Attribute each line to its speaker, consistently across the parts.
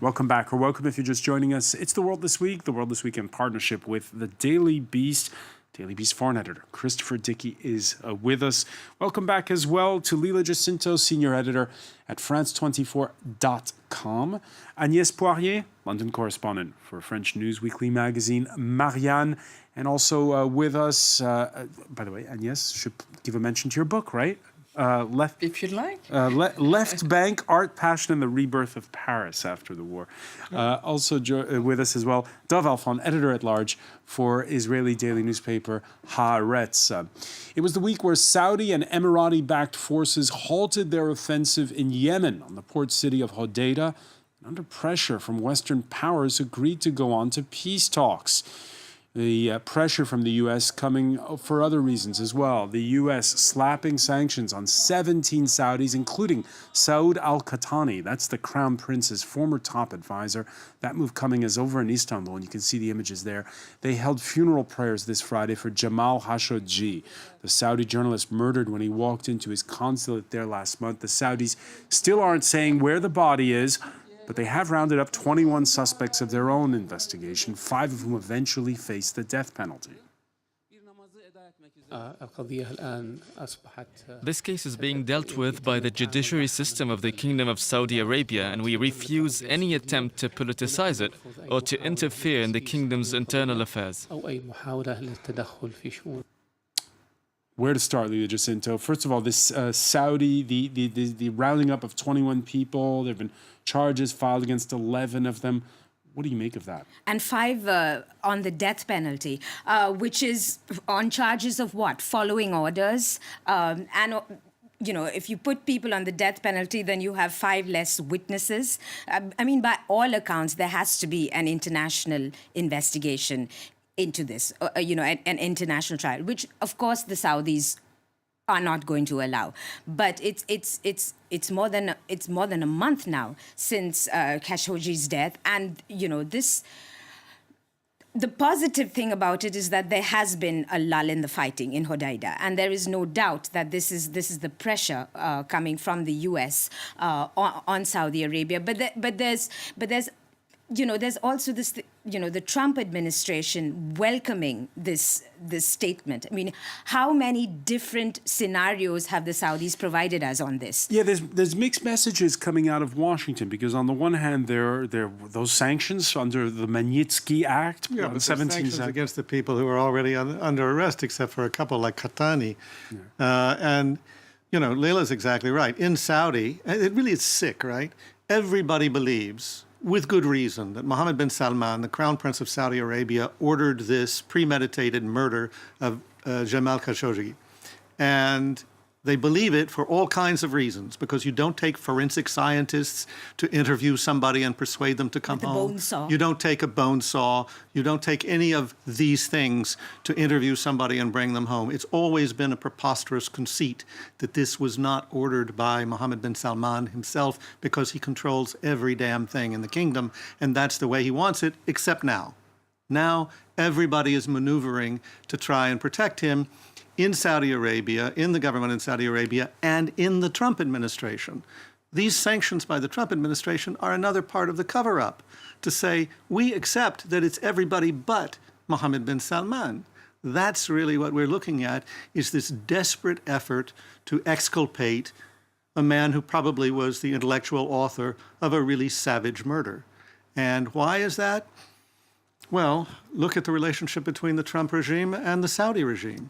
Speaker 1: Welcome back, or welcome if you're just joining us. It's The World This Week. The World This Week in partnership with the Daily Beast. Daily Beast foreign editor Christopher Dickey is with us. Welcome back as well to Lila Jacinto, senior editor at France24.com. Agnès Poirier, London correspondent for French news weekly magazine Marianne. And also with us, by the way, Agnès, should give a mention to your book, right?
Speaker 2: Left, if you'd like.
Speaker 1: Left Bank, Art, Passion, and the Rebirth of Paris after the war. Also with us as well, Dov Alfon, editor-at-large for Israeli daily newspaper Haaretz. It was the week where Saudi and Emirati-backed forces halted their offensive in Yemen on the port city of Hodeidah, and under pressure from Western powers agreed to go on to peace talks. The pressure from the U.S. coming for other reasons as well. The U.S. slapping sanctions on 17 Saudis, including Saud al-Qahtani. That's the Crown Prince's former top advisor. That move coming is over in Istanbul, and you can see the images there. They held funeral prayers this Friday for Jamal Khashoggi, the Saudi journalist murdered when he walked into his consulate there last month. The Saudis still aren't saying where the body is, but they have rounded up 21 suspects of their own investigation, 5 of whom eventually face the death penalty.
Speaker 3: This case is being dealt with by the judiciary system of the Kingdom of Saudi Arabia, and we refuse any attempt to politicize it or to interfere in the kingdom's internal affairs.
Speaker 1: Where to start, Lila Jacinto? First of all, this Saudi, the rounding up of 21 people, there have been charges filed against 11 of them. What do you make of that?
Speaker 4: And 5 on the death penalty, which is on charges of what? Following orders. You know, if you put people on the death penalty, then you have 5 less witnesses. I mean, by all accounts, there has to be an international investigation into this, you know, an international trial, which, of course, the Saudis are not going to allow. But it's more than a month now since Khashoggi's death, and you know this. The positive thing about it is that there has been a lull in the fighting in Hodeidah, and there is no doubt that this is the pressure coming from the U.S. On Saudi Arabia. But there's you know, there's also this, you know, the Trump administration welcoming this statement. I mean, how many different scenarios have the Saudis provided us on this?
Speaker 1: Yeah, there's mixed messages coming out of Washington, because on the one hand, there are those sanctions under the Magnitsky Act.
Speaker 5: Yeah, but sanctions against the people who are already under arrest, except for a couple like Qahtani. Yeah. And, you know, Leila's exactly right. In Saudi, it really is sick, right? Everybody believes, with good reason, that Mohammed bin Salman, the Crown Prince of Saudi Arabia, ordered this premeditated murder of Jamal Khashoggi. And they believe it for all kinds of reasons, because you don't take forensic scientists to interview somebody and persuade them to come home.
Speaker 4: Bone saw.
Speaker 5: You don't take a bone saw. You don't take any of these things to interview somebody and bring them home. It's always been a preposterous conceit that this was not ordered by Mohammed bin Salman himself, because he controls every damn thing in the kingdom, and that's the way he wants it, except now. Now everybody is maneuvering to try and protect him in Saudi Arabia, in the government in Saudi Arabia, and in the Trump administration. These sanctions by the Trump administration are another part of the cover-up, to say, we accept that it's everybody but Mohammed bin Salman. That's really what we're looking at, is this desperate effort to exculpate a man who probably was the intellectual author of a really savage murder. And why is that? Well, look at the relationship between the Trump regime and the Saudi regime.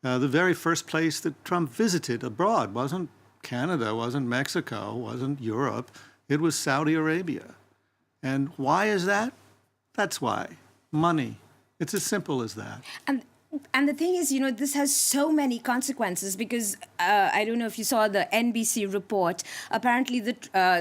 Speaker 5: The very first place that Trump visited abroad wasn't Canada, wasn't Mexico, wasn't Europe. It was Saudi Arabia. And why is that? That's why. Money. It's as simple as that.
Speaker 4: And the thing is, you know, this has so many consequences, because I don't know if you saw the NBC report. Apparently,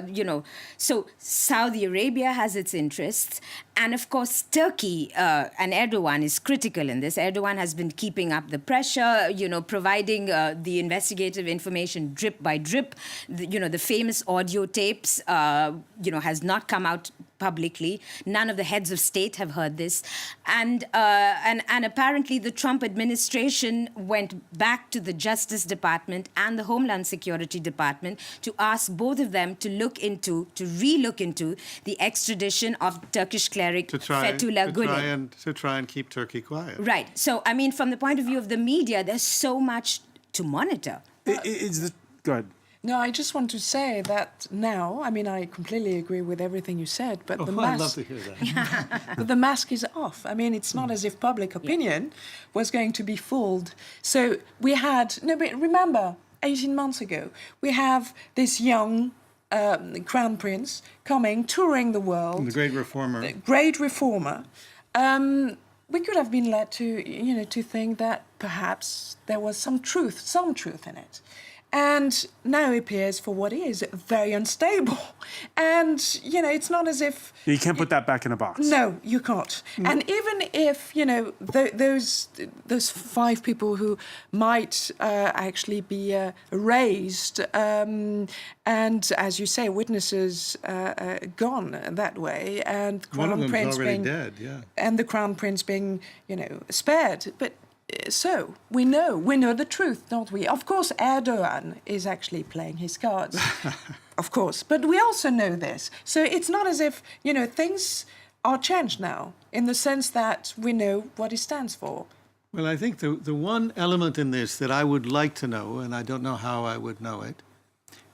Speaker 4: you know, so Saudi Arabia has its interests. And of course, Turkey and Erdogan is critical in this. Erdogan has been keeping up the pressure, you know, providing the investigative information drip by drip. You know, the famous audio tapes, you know, has not come out publicly. None of the heads of state have heard this. And apparently the Trump administration went back to the Justice Department and the Homeland Security Department to ask both of them to re-look into the extradition of Turkish cleric Fethullah Gulen.
Speaker 5: To try and keep Turkey quiet.
Speaker 4: Right. So, I mean, from the point of view of the media, there's so much to monitor.
Speaker 1: Go ahead.
Speaker 2: No, I just want to say that now, I mean, I completely agree with everything you said, but the
Speaker 5: I'd love
Speaker 2: mask,
Speaker 5: to hear that.
Speaker 2: but the mask is off. I mean, it's not as if public opinion was going to be fooled. So we had, no, but remember, 18 months ago, we have this young crown prince coming, touring the world.
Speaker 5: The great reformer.
Speaker 2: The great reformer. We could have been led to think that perhaps there was some truth in it. And now it appears for what it is, very unstable. And, it's not as if...
Speaker 1: You can't put that back in a box.
Speaker 2: No, you can't. And even if, those 5 people who might actually be raised, and as you say, witnesses gone that way, and
Speaker 5: One of
Speaker 2: Crown
Speaker 5: them's
Speaker 2: Prince
Speaker 5: already
Speaker 2: being...
Speaker 5: dead, yeah.
Speaker 2: And the Crown Prince being, spared. But... So, we know the truth, don't we? Of course, Erdogan is actually playing his cards, of course. But we also know this. So it's not as if, things are changed now, in the sense that we know what he stands for.
Speaker 5: Well, I think the one element in this that I would like to know, and I don't know how I would know it,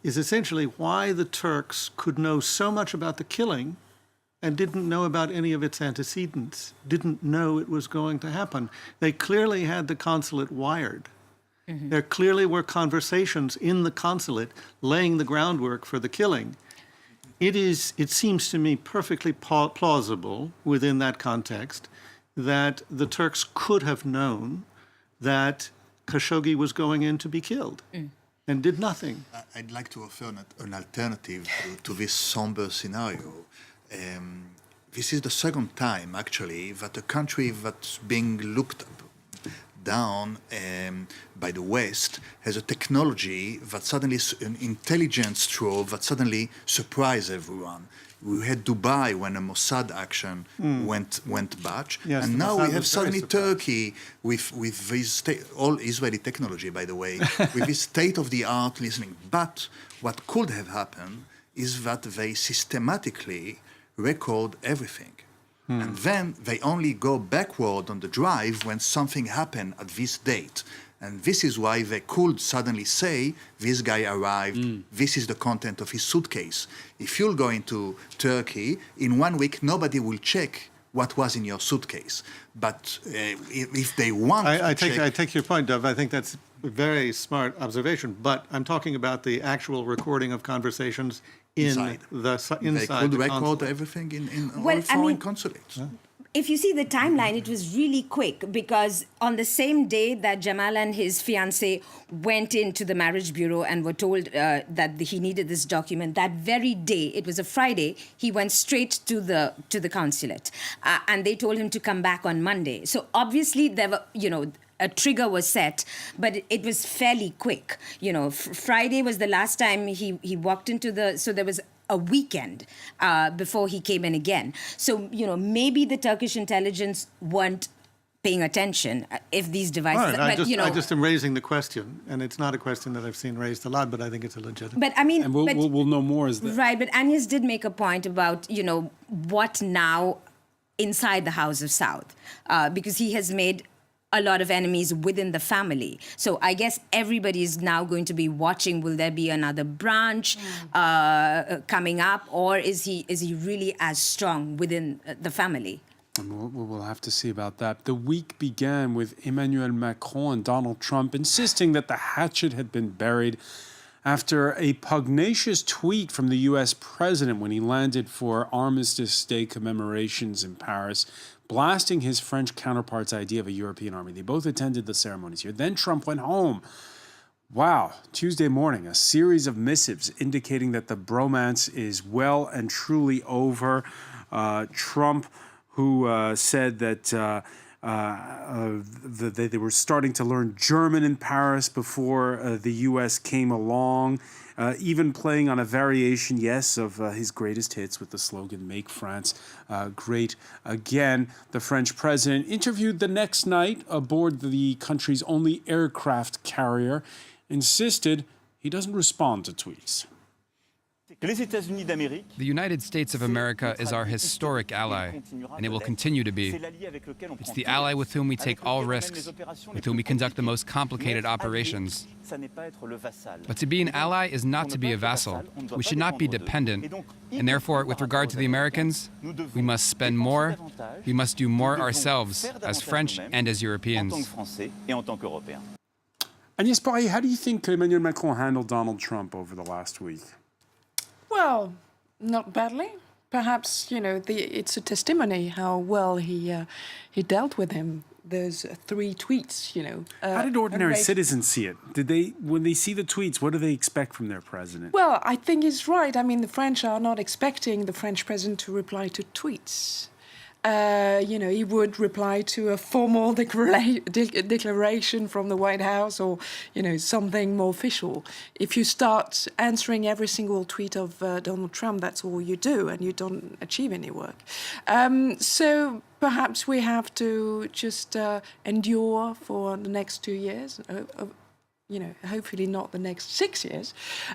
Speaker 5: is essentially why the Turks could know so much about the killing and didn't know about any of its antecedents, didn't know it was going to happen. They clearly had the consulate wired. Mm-hmm. There clearly were conversations in the consulate laying the groundwork for the killing. It seems to me perfectly plausible within that context that the Turks could have known that Khashoggi was going in to be killed and did nothing.
Speaker 6: I'd like to offer an alternative to this somber scenario. This is the second time, actually, that a country that's being looked down by the West has a technology that suddenly, an intelligence trove that suddenly surprised everyone. We had Dubai when a Mossad action went bad,
Speaker 5: Yes,
Speaker 6: and now
Speaker 5: Mossad
Speaker 6: we have
Speaker 5: was very
Speaker 6: suddenly
Speaker 5: surprised.
Speaker 6: Turkey with this all Israeli technology, by the way, with this state-of-the-art listening. But what could have happened is that they systematically record everything. And then they only go backward on the drive when something happened at this date. And this is why they could suddenly say, this guy arrived, this is the content of his suitcase. If you'll go into Turkey, in 1 week, nobody will check what was in your suitcase. But if they want
Speaker 5: I
Speaker 6: to check...
Speaker 5: I take your point, Dov. I think that's a very smart observation. But I'm talking about the actual recording of conversations inside
Speaker 6: They could
Speaker 5: the
Speaker 6: record
Speaker 5: consulate.
Speaker 6: everything in
Speaker 4: Well,
Speaker 6: all foreign consulates.
Speaker 4: If you see the timeline, it was really quick because on the same day that Jamal and his fiancée went into the marriage bureau and were told that he needed this document, that very day, it was a Friday, he went straight to the consulate, and they told him to come back on Monday. So obviously there were, a trigger was set, but it was fairly quick. Friday was the last time he walked into so there was a weekend before he came in again. So, maybe the Turkish intelligence weren't paying attention if these devices...
Speaker 5: All right,
Speaker 4: but,
Speaker 5: I just am raising the question, and it's not a question that I've seen raised a lot, but I think it's a legitimate.
Speaker 4: But, I mean...
Speaker 1: And we'll know more as that.
Speaker 4: Right, but Agnes did make a point about, what now inside the House of South, because he has made a lot of enemies within the family. So I guess everybody is now going to be watching. Will there be another branch coming up, or is he really as strong within the family?
Speaker 1: And we'll have to see about that. The week began with Emmanuel Macron and Donald Trump insisting that the hatchet had been buried after a pugnacious tweet from the U.S. president when he landed for Armistice Day commemorations in Paris, blasting his French counterpart's idea of a European army. They both attended the ceremonies here. Then Trump went home. Wow. Tuesday morning, a series of missives indicating that the bromance is well and truly over. Trump, who said that They were starting to learn German in Paris before the U.S. came along, even playing on a variation, yes, of his greatest hits with the slogan, "Make France Great Again." The French president interviewed the next night aboard the country's only aircraft carrier, insisted he doesn't respond to tweets.
Speaker 7: The United States of America is our historic ally, and it will continue to be. It's the ally with whom we take all risks, with whom we conduct the most complicated operations. But to be an ally is not to be a vassal. We should not be dependent, and therefore, with regard to the Americans, we must spend more, we must do more ourselves, as French and as Europeans.
Speaker 1: Agnès Poirier, how do you think Emmanuel Macron handled Donald Trump over the last week?
Speaker 2: Well, not badly. Perhaps, it's a testimony how well he dealt with him. Those 3 tweets,
Speaker 1: How did ordinary citizens see it? When they see the tweets, what do they expect from their president?
Speaker 2: Well, I think he's right. I mean, the French are not expecting the French president to reply to tweets. He would reply to a formal declaration from the White House or, something more official. If you start answering every single tweet of Donald Trump, that's all you do, and you don't achieve any work. So perhaps we have to just endure for the next 2 years. Hopefully not the next 6 years,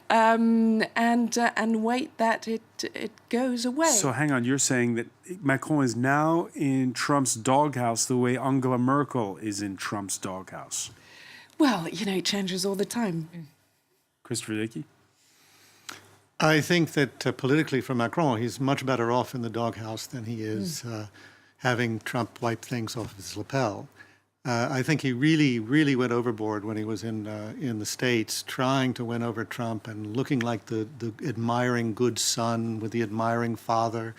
Speaker 2: and wait that it goes away.
Speaker 1: So hang on, you're saying that Macron is now in Trump's doghouse the way Angela Merkel is in Trump's doghouse?
Speaker 2: Well, it changes all the time.
Speaker 1: Christopher Dickey?
Speaker 5: I think that politically for Macron, he's much better off in the doghouse than he is having Trump wipe things off his lapel. I think he really went overboard when he was in the States, trying to win over Trump and looking like the admiring good son with the admiring father.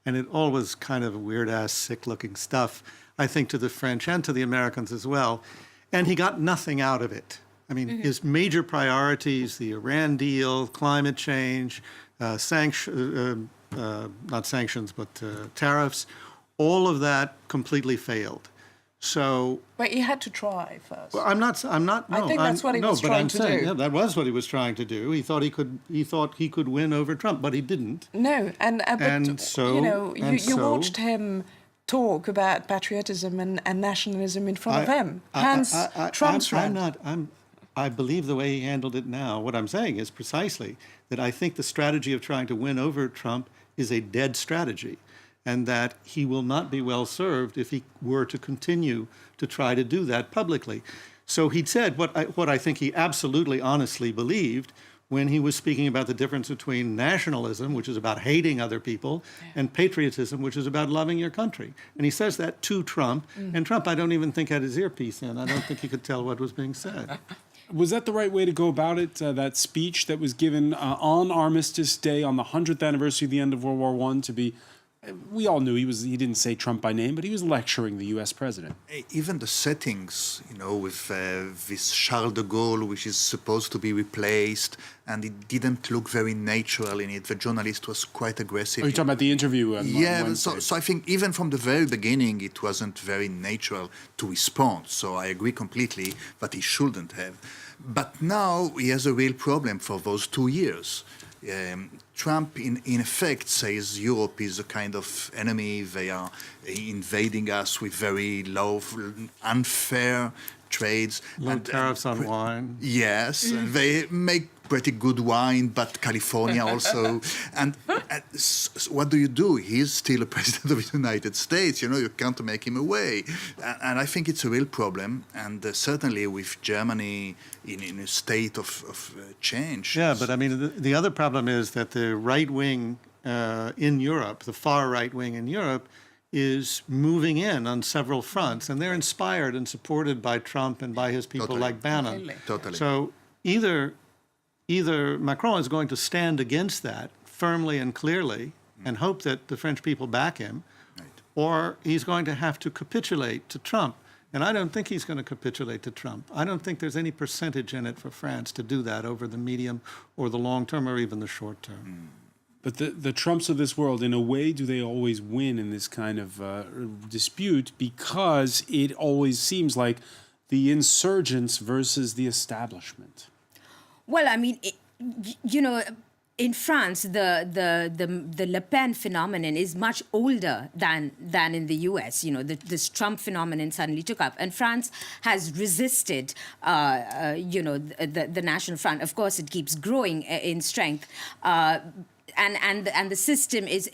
Speaker 5: And it all was kind of weird-ass, sick-looking stuff, I think, to the French and to the Americans as well. And he got nothing out of it. I mean, his major priorities, the Iran deal, climate change, not sanctions, but tariffs, all of that completely failed. So,
Speaker 2: but he had to try first.
Speaker 5: Well, I'm not. No,
Speaker 2: I think that's what he was trying to do.
Speaker 5: Yeah, that was what he was trying to do. He thought he could win over Trump, but he didn't.
Speaker 2: No, but
Speaker 5: so
Speaker 2: you watched him talk about patriotism and nationalism in front of him. Trump's
Speaker 5: I believe the way he handled it now. What I'm saying is precisely that I think the strategy of trying to win over Trump is a dead strategy, and that he will not be well served if he were to continue to try to do that publicly. So he'd said what I think he absolutely honestly believed when he was speaking about the difference between nationalism, which is about hating other people, and patriotism, which is about loving your country. And he says that to Trump, and Trump, I don't even think, had his earpiece in. I don't think he could tell what was being said.
Speaker 1: Was that the right way to go about it, that speech that was given on Armistice Day, on the 100th anniversary of the end of World War I, to be... We all knew he didn't say Trump by name, but he was lecturing the U.S. president.
Speaker 6: Even the settings, with this Charles de Gaulle, which is supposed to be replaced, and it didn't look very natural in it. The journalist was quite aggressive.
Speaker 1: Are you talking about the interview?
Speaker 6: Yeah, so I think even from the very beginning, it wasn't very natural to respond. So I agree completely that he shouldn't have. But now he has a real problem for those 2 years. Trump, in effect, says Europe is a kind of enemy. They are invading us with very low, unfair trades.
Speaker 5: Low tariffs on wine.
Speaker 6: Yes, they make pretty good wine, but California also. And what do? He's still a president of the United States. You can't make him away. And I think it's a real problem. And certainly with Germany in a state of change.
Speaker 5: Yeah, but I mean, the other problem is that the right wing in Europe, the far right wing in Europe, is moving in on several fronts, and they're inspired and supported by Trump and by his people like Bannon.
Speaker 6: Totally.
Speaker 5: So either Macron is going to stand against that firmly and clearly and hope that the French people back him, or he's going to have to capitulate to Trump. And I don't think he's going to capitulate to Trump. I don't think there's any percentage in it for France to do that over the medium or the long term or even the short term.
Speaker 1: But the Trumps of this world, in a way, do they always win in this kind of dispute? Because it always seems like the insurgents versus the establishment.
Speaker 4: Well, I mean, in France, the Le Pen phenomenon is much older than in the US. This Trump phenomenon suddenly took up, and France has resisted, the National Front. Of course, it keeps growing in strength, and the system is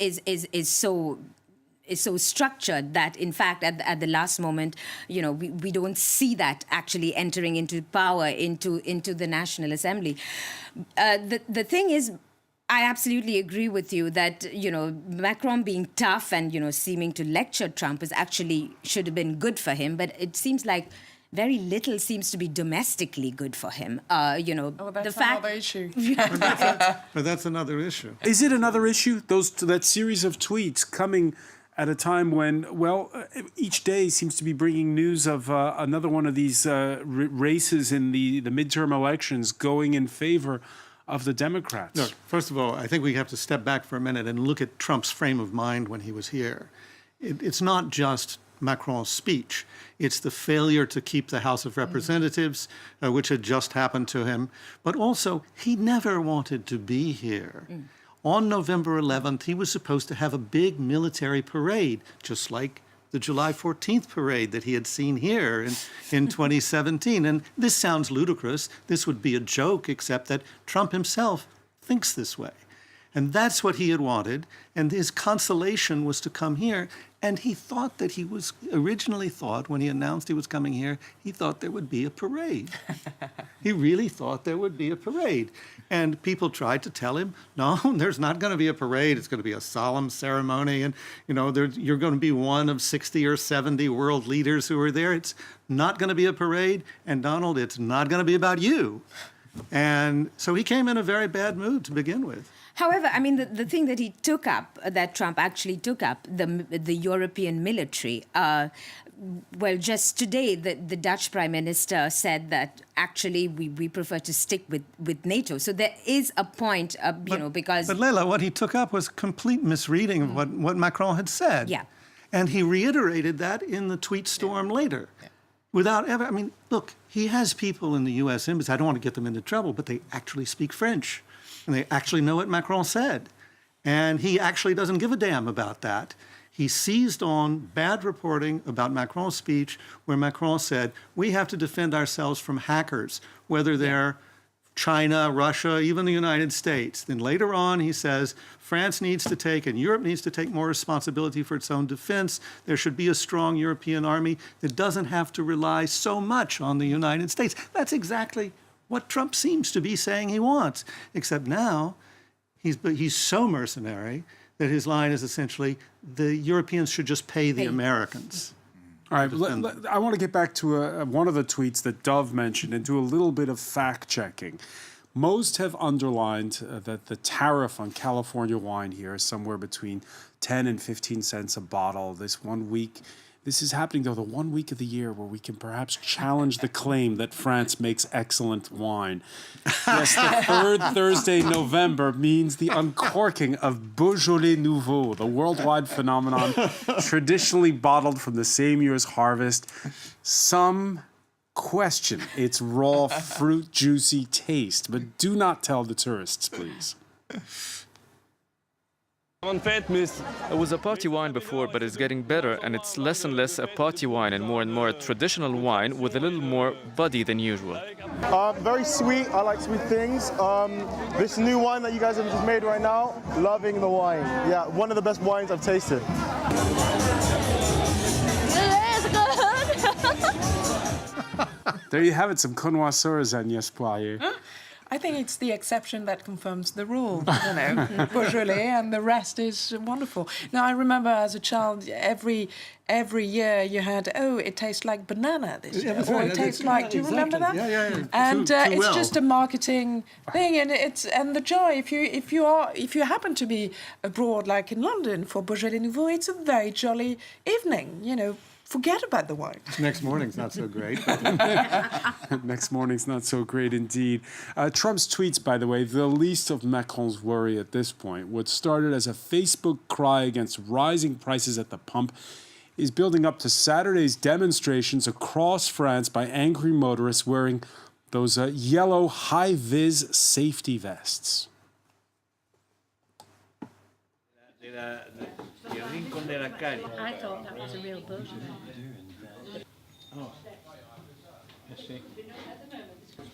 Speaker 4: so structured that, in fact, at the last moment, we don't see that actually entering into power into the National Assembly. The thing is, I absolutely agree with you that, Macron being tough and, seeming to lecture Trump should have been good for him. But it seems like very little seems to be domestically good for him.
Speaker 2: That's another issue.
Speaker 5: But that's another issue.
Speaker 1: Is it another issue? That series of tweets coming at a time when, each day seems to be bringing news of another one of these races in the midterm elections going in favor of the Democrats.
Speaker 5: Look, first of all, I think we have to step back for a minute and look at Trump's frame of mind when he was here. It's not just Macron's speech. It's the failure to keep the House of Representatives, which had just happened to him. But also, he never wanted to be here. On November 11th, he was supposed to have a big military parade, just like the July 14th parade that he had seen here in 2017. And this sounds ludicrous. This would be a joke, except that Trump himself thinks this way. And that's what he had wanted. And his consolation was to come here. And he thought that originally thought, when he announced he was coming here, he thought there would be a parade. He really thought there would be a parade. And people tried to tell him, no, there's not going to be a parade. It's going to be a solemn ceremony. And, you're going to be one of 60 or 70 world leaders who are there. It's not going to be a parade. And Donald, it's not going to be about you. And so he came in a very bad mood to begin with.
Speaker 4: However, I mean, the thing that he took up, that Trump actually took up, the European military. Just today, the Dutch Prime Minister said that actually we prefer to stick with NATO. So there is a point, because...
Speaker 5: But Leila, what he took up was complete misreading of what Macron had said.
Speaker 4: Yeah.
Speaker 5: And he reiterated that in the tweet storm later. Yeah. Without ever... I mean, look, he has people in the U.S. Embassy. I don't want to get them into trouble, but they actually speak French. And they actually know what Macron said. And he actually doesn't give a damn about that. He seized on bad reporting about Macron's speech where Macron said, we have to defend ourselves from hackers, whether they're China, Russia, even the United States. Then later on, he says, France needs to take and Europe needs to take more responsibility for its own defense. There should be a strong European army that doesn't have to rely so much on the United States. That's exactly what Trump seems to be saying he wants, except now he's so mercenary that his line is essentially the Europeans should just pay the Americans.
Speaker 1: All right, I want to get back to one of the tweets that Dove mentioned and do a little bit of fact-checking. Most have underlined that the tariff on California wine here is somewhere between 10 and 15 cents a bottle this 1 week. This is happening, though, the 1 week of the year where we can perhaps challenge the claim that France makes excellent wine. Yes, the third Thursday in November means the uncorking of Beaujolais Nouveau, the worldwide phenomenon traditionally bottled from the same year's harvest. Some question its raw fruit juicy taste, but do not tell the tourists, please.
Speaker 3: It was a party wine before, but it's getting better, and it's less and less a party wine and more a traditional wine with a little more body than usual.
Speaker 8: Very sweet. I like sweet things. This new wine that you guys have just made right now, loving the wine. Yeah, one of the best wines I've tasted.
Speaker 1: There you have it, some connoisseurs, Agnès Poirier.
Speaker 2: I think it's the exception that confirms the rule, Beaujolais, and the rest is wonderful. Now, I remember as a child, every year you had, it tastes like banana this year, or it tastes like, do you remember that?
Speaker 5: Yeah.
Speaker 2: And it's just a marketing thing, and the joy. If you happen to be abroad, like in London, for Beaujolais Nouveau, it's a very jolly evening, forget about the wine.
Speaker 5: Next morning's not so great.
Speaker 1: Next morning's not so great indeed. Trump's tweets, by the way, the least of Macron's worry at this point. What started as a Facebook cry against rising prices at the pump is building up to Saturday's demonstrations across France by angry motorists wearing those yellow high-vis safety vests.
Speaker 9: I thought that was a real boat.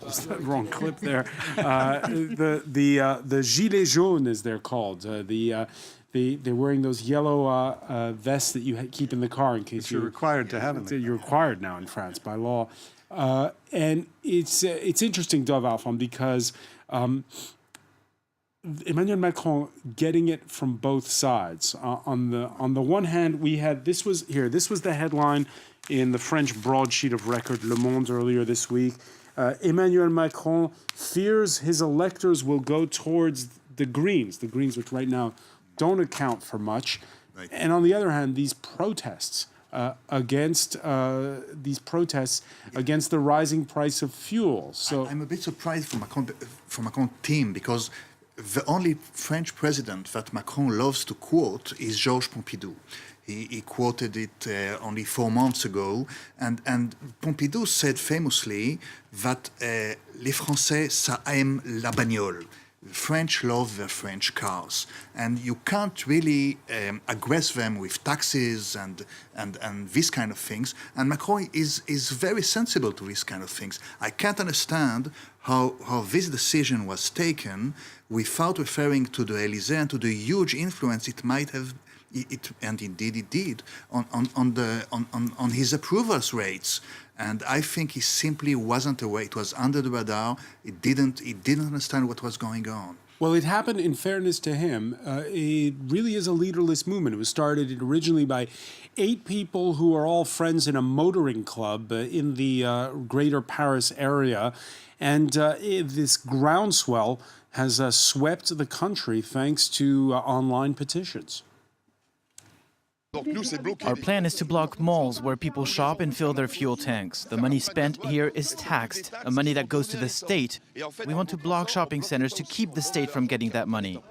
Speaker 1: Is that wrong clip there? The gilets jaunes, as they're called. They're wearing those yellow vests that you keep in the car in case
Speaker 5: You're required to have them.
Speaker 1: You're required now in France by law, and it's interesting, Dov Alphon, because Emmanuel Macron getting it from both sides. On the one hand, we had this was the headline in the French broadsheet of record Le Monde earlier this week. Emmanuel Macron fears his electors will go towards the Greens which right now don't account for much.
Speaker 6: Right.
Speaker 1: And on the other hand, these protests against the rising price of fuel. So
Speaker 6: I'm a bit surprised from Macron's team, because the only French president that Macron loves to quote is Georges Pompidou. He quoted it only 4 months ago, and Pompidou said famously that les Français, ça aime la bagnole. French love their French cars, and you can't really aggress them with taxes and these kind of things. And Macron is very sensible to these kind of things. I can't understand how this decision was taken without referring to the Élysée and to the huge influence it might have. And indeed it did on his approvals rates, and I think he simply wasn't aware. It was under the radar. He didn't understand what was going on.
Speaker 1: well, it happened, in fairness to him, it really is a leaderless movement. It was started originally by 8 people who are all friends in a motoring club in the greater Paris area. And this groundswell has swept the country thanks to online petitions.
Speaker 10: Our plan is to block malls where people shop and fill their fuel tanks. The money spent here is taxed, money that goes to the state. We want to block shopping centers to keep the state from getting that money.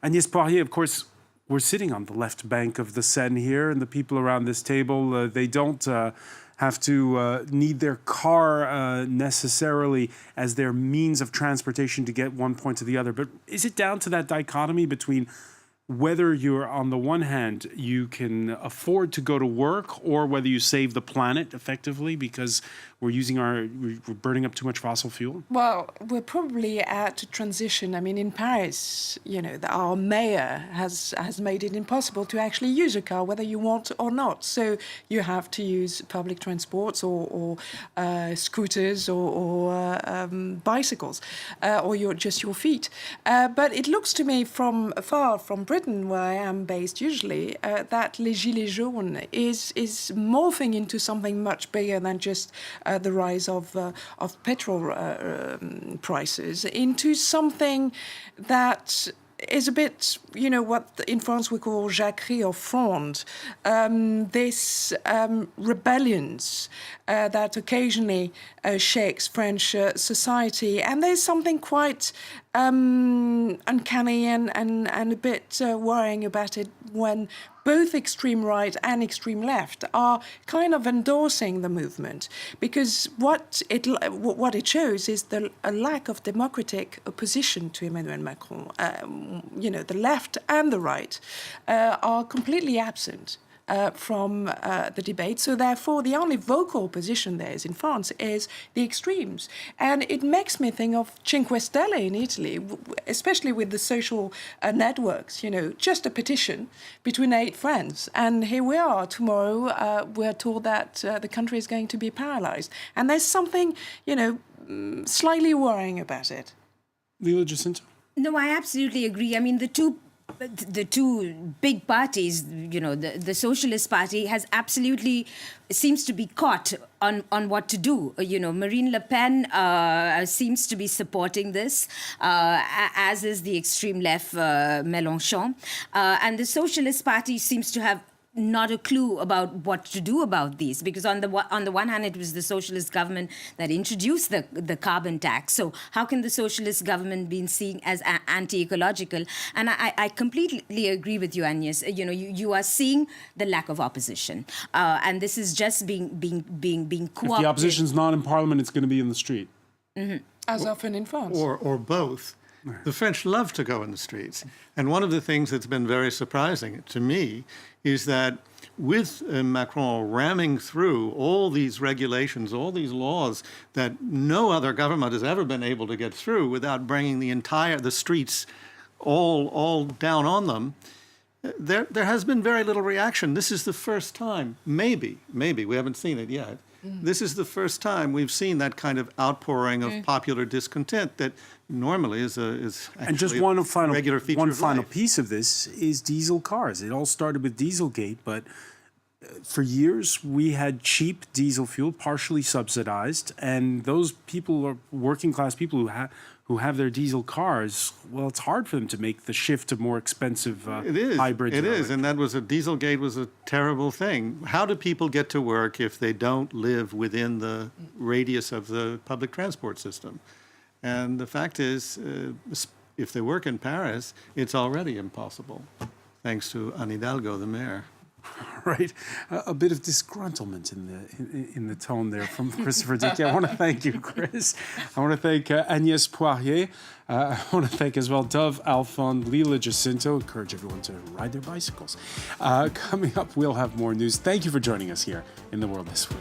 Speaker 1: Agnès Poirier, of course, we're sitting on the left bank of the Seine here, and the people around this table, they don't have to need their car necessarily as their means of transportation to get one point to the other. But is it down to that dichotomy between whether you're, on the one hand, you can afford to go to work, or whether you save the planet effectively because we're burning up too much fossil fuel?
Speaker 2: Well, we're probably at a transition. I mean, in Paris, our mayor has made it impossible to actually use a car, whether you want or not. So you have to use public transports or scooters or bicycles, or just your feet. But it looks to me from afar, from Britain, where I am based usually, that les gilets jaunes is morphing into something much bigger than just the rise of petrol prices, into something that is a bit, what in France we call jacquerie or fronde, this rebellions that occasionally shakes French society. And there's something quite uncanny and a bit worrying about it when both extreme right and extreme left are kind of endorsing the movement, because what it shows is a lack of democratic opposition to Emmanuel Macron. The left and the right are completely absent from the debate. So therefore, the only vocal opposition there is in France is the extremes. And it makes me think of Cinque Stelle in Italy, especially with the social networks, just a petition between 8 friends. And here we are. Tomorrow, we're told that the country is going to be paralyzed. And there's something, slightly worrying about it.
Speaker 1: Lila Jacinto?
Speaker 4: No, I absolutely agree. I mean, the two big parties, the Socialist Party has absolutely seems to be caught on what to do. Marine Le Pen seems to be supporting this, as is the extreme left Mélenchon, and the Socialist Party seems to have not a clue about what to do about these, because on the one hand it was the socialist government that introduced the carbon tax. So how can the socialist government be seen as anti-ecological? And I completely agree with you, Agnes. You know, you are seeing the lack of opposition, and this is just being co-opted.
Speaker 1: If the opposition's not in parliament, it's going to be in the street.
Speaker 2: As often in France.
Speaker 5: Or both. The French love to go in the streets. And one of the things that's been very surprising to me is that with Macron ramming through all these regulations, all these laws that no other government has ever been able to get through without bringing the streets all down on them, there has been very little reaction. This is the first time, maybe, we haven't seen it yet. This is the first time we've seen that kind of outpouring of popular discontent that normally is actually
Speaker 1: And just one final,
Speaker 5: regular feature
Speaker 1: one
Speaker 5: of
Speaker 1: final
Speaker 5: life.
Speaker 1: piece of this is diesel cars. It all started with Dieselgate, but for years we had cheap diesel fuel, partially subsidized, and those people are working class people who have their diesel cars. Well, it's hard for them to make the shift to more expensive hybrids.
Speaker 5: It is, and that was Dieselgate was a terrible thing. How do people get to work if they don't live within the radius of the public transport system? And the fact is, if they work in Paris, it's already impossible, thanks to Anne Hidalgo, the mayor.
Speaker 1: Right, a bit of disgruntlement in the tone there from Christopher Dickey. I want to thank you, Chris. I want to thank Agnès Poirier. I want to thank as well Dove Alphon, Lila Jacinto. Encourage everyone to ride their bicycles. Coming up, we'll have more news. Thank you for joining us here in The World This Week.